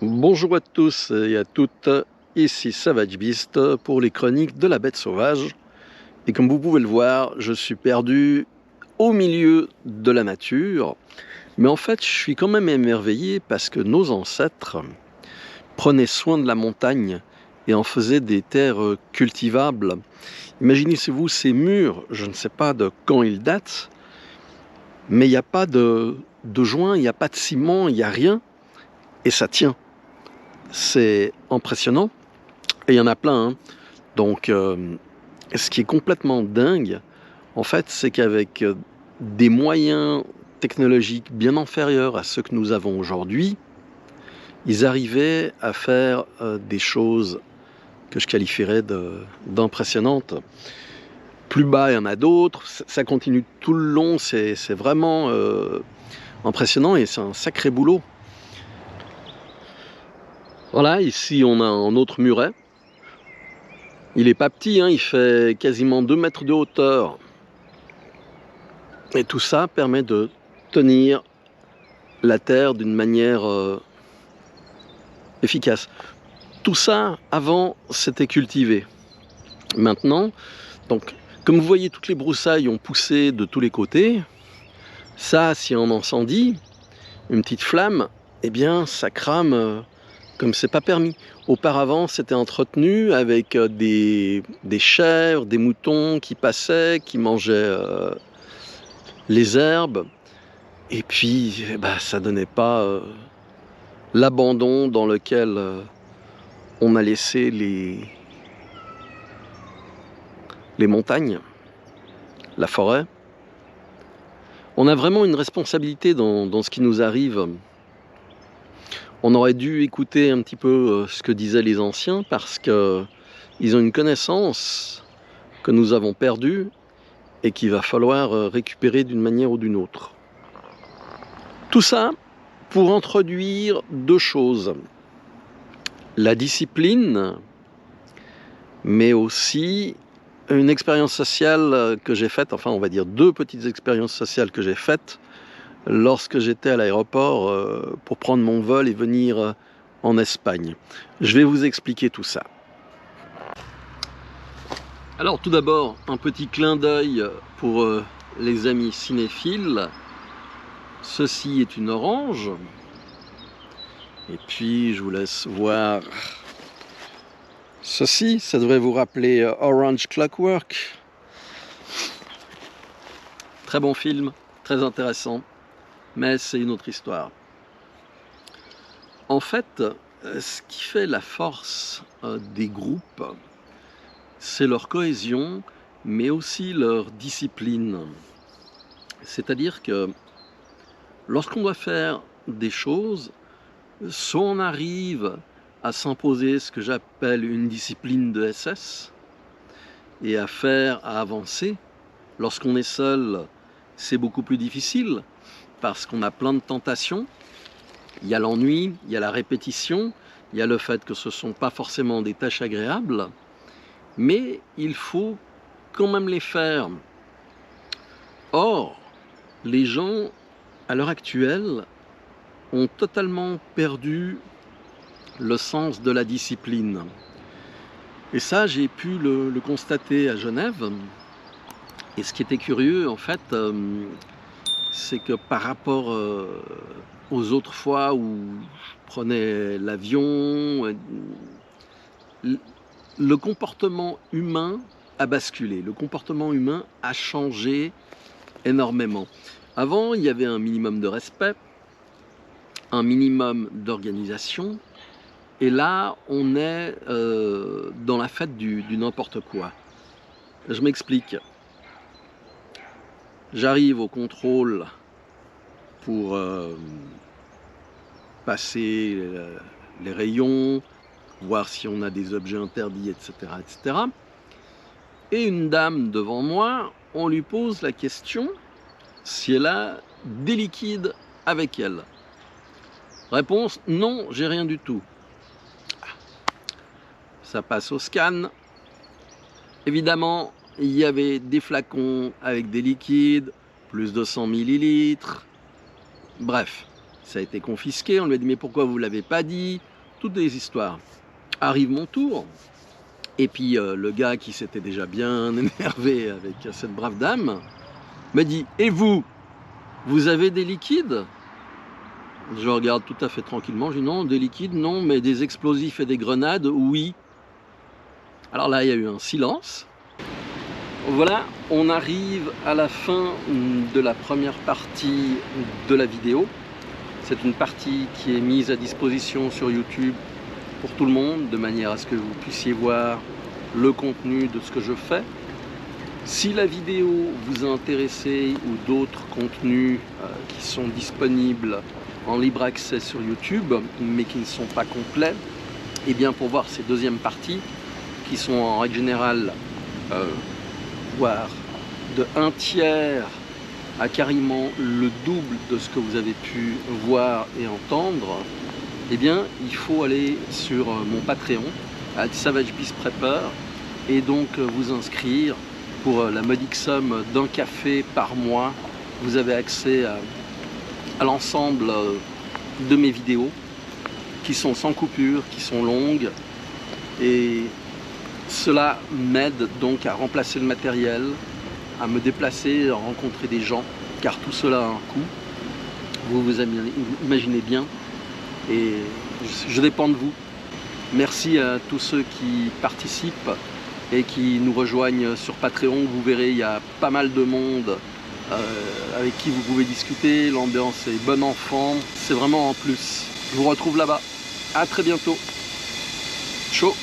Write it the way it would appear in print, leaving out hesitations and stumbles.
Bonjour à tous et à toutes, ici Savage Beast pour les chroniques de la bête sauvage. Et comme vous pouvez le voir, je suis perdu au milieu de la nature. Mais en fait, je suis quand même émerveillé parce que nos ancêtres prenaient soin de la montagne et en faisaient des terres cultivables. Imaginez-vous ces murs, je ne sais pas de quand ils datent, mais il n'y a pas de joint, il n'y a pas de ciment, il n'y a rien, et ça tient. C'est impressionnant. Et il y en a plein, hein. Donc, ce qui est complètement dingue, en fait, c'est qu'avec des moyens technologiques bien inférieurs à ceux que nous avons aujourd'hui, ils arrivaient à faire des choses que je qualifierais d'impressionnantes. Plus bas, il y en a d'autres, ça continue tout le long, c'est vraiment impressionnant et c'est un sacré boulot. Voilà, ici on a un autre muret. Il est pas petit, hein, il fait quasiment 2 mètres de hauteur. Et tout ça permet de tenir la terre d'une manière efficace. Tout ça, avant, c'était cultivé. Maintenant, donc, comme vous voyez, toutes les broussailles ont poussé de tous les côtés. Ça, si on incendie, une petite flamme, eh bien, ça crame comme c'est pas permis. Auparavant, c'était entretenu avec des chèvres, des moutons qui passaient, qui mangeaient les herbes. Et puis, bah, ça donnait pas l'abandon dans lequel on a laissé les montagnes, la forêt. On a vraiment une responsabilité dans ce qui nous arrive. On aurait dû écouter un petit peu ce que disaient les anciens parce qu'ils ont une connaissance que nous avons perdue et qu'il va falloir récupérer d'une manière ou d'une autre. Tout ça pour introduire deux choses. La discipline, mais aussi une expérience sociale que j'ai faite, enfin on va dire deux petites expériences sociales que j'ai faites lorsque j'étais à l'aéroport pour prendre mon vol et venir en Espagne. Je vais vous expliquer tout ça. Alors tout d'abord, un petit clin d'œil pour les amis cinéphiles. Ceci est une orange. Et puis je vous laisse voir ceci, ça devrait vous rappeler Orange Clockwork. Très bon film, très intéressant, mais c'est une autre histoire. En fait, ce qui fait la force des groupes, c'est leur cohésion, mais aussi leur discipline. C'est-à-dire que lorsqu'on doit faire des choses, soit on arrive à s'imposer ce que j'appelle une discipline de SS, et à avancer. Lorsqu'on est seul, c'est beaucoup plus difficile, parce qu'on a plein de tentations. Il y a l'ennui, il y a la répétition, il y a le fait que ce ne sont pas forcément des tâches agréables, mais il faut quand même les faire. Or, les gens, à l'heure actuelle, ont totalement perdu le sens de la discipline. Et ça, j'ai pu le constater à Genève. Et ce qui était curieux, en fait, c'est que par rapport aux autres fois où je prenais l'avion, le comportement humain a basculé. Le comportement humain a changé énormément. Avant, il y avait un minimum de respect, un minimum d'organisation. Et là, on est dans la fête du n'importe quoi. Je m'explique. J'arrive au contrôle pour passer les rayons, voir si on a des objets interdits, etc., etc. Et une dame devant moi, on lui pose la question si elle a des liquides avec elle. Réponse, non, j'ai rien du tout. Ça passe au scan. Évidemment, il y avait des flacons avec des liquides, plus de 100 millilitres. Bref, ça a été confisqué. On lui a dit, mais pourquoi vous ne l'avez pas dit? toutes des histoires. Arrive mon tour, et puis le gars qui s'était déjà bien énervé avec cette brave dame m'a dit « Et vous, vous avez des liquides ?» Je regarde tout à fait tranquillement, je dis « Non, des liquides, non, mais des explosifs et des grenades, oui. » Alors là, il y a eu un silence. Voilà, on arrive à la fin de la première partie de la vidéo. C'est une partie qui est mise à disposition sur YouTube pour tout le monde, de manière à ce que vous puissiez voir le contenu de ce que je fais. Si la vidéo vous a intéressé ou d'autres contenus qui sont disponibles en libre accès sur YouTube, mais qui ne sont pas complets, et bien pour voir ces deuxièmes parties, qui sont en règle générale voire de 1/3 à carrément le double de ce que vous avez pu voir et entendre, eh bien il faut aller sur mon Patreon, Savage Beast Prepper, et donc vous inscrire pour la modique somme d'un café par mois. Vous avez accès à l'ensemble de mes vidéos qui sont sans coupure, qui sont longues, et cela m'aide donc à remplacer le matériel, à me déplacer, à rencontrer des gens, car tout cela a un coût. Vous imaginez bien, et je dépends de vous. Merci à tous ceux qui participent et qui nous rejoignent sur Patreon. Vous verrez, il y a pas mal de monde avec qui vous pouvez discuter. L'ambiance est bon enfant, c'est vraiment en plus. Je vous retrouve là-bas. À très bientôt. Ciao.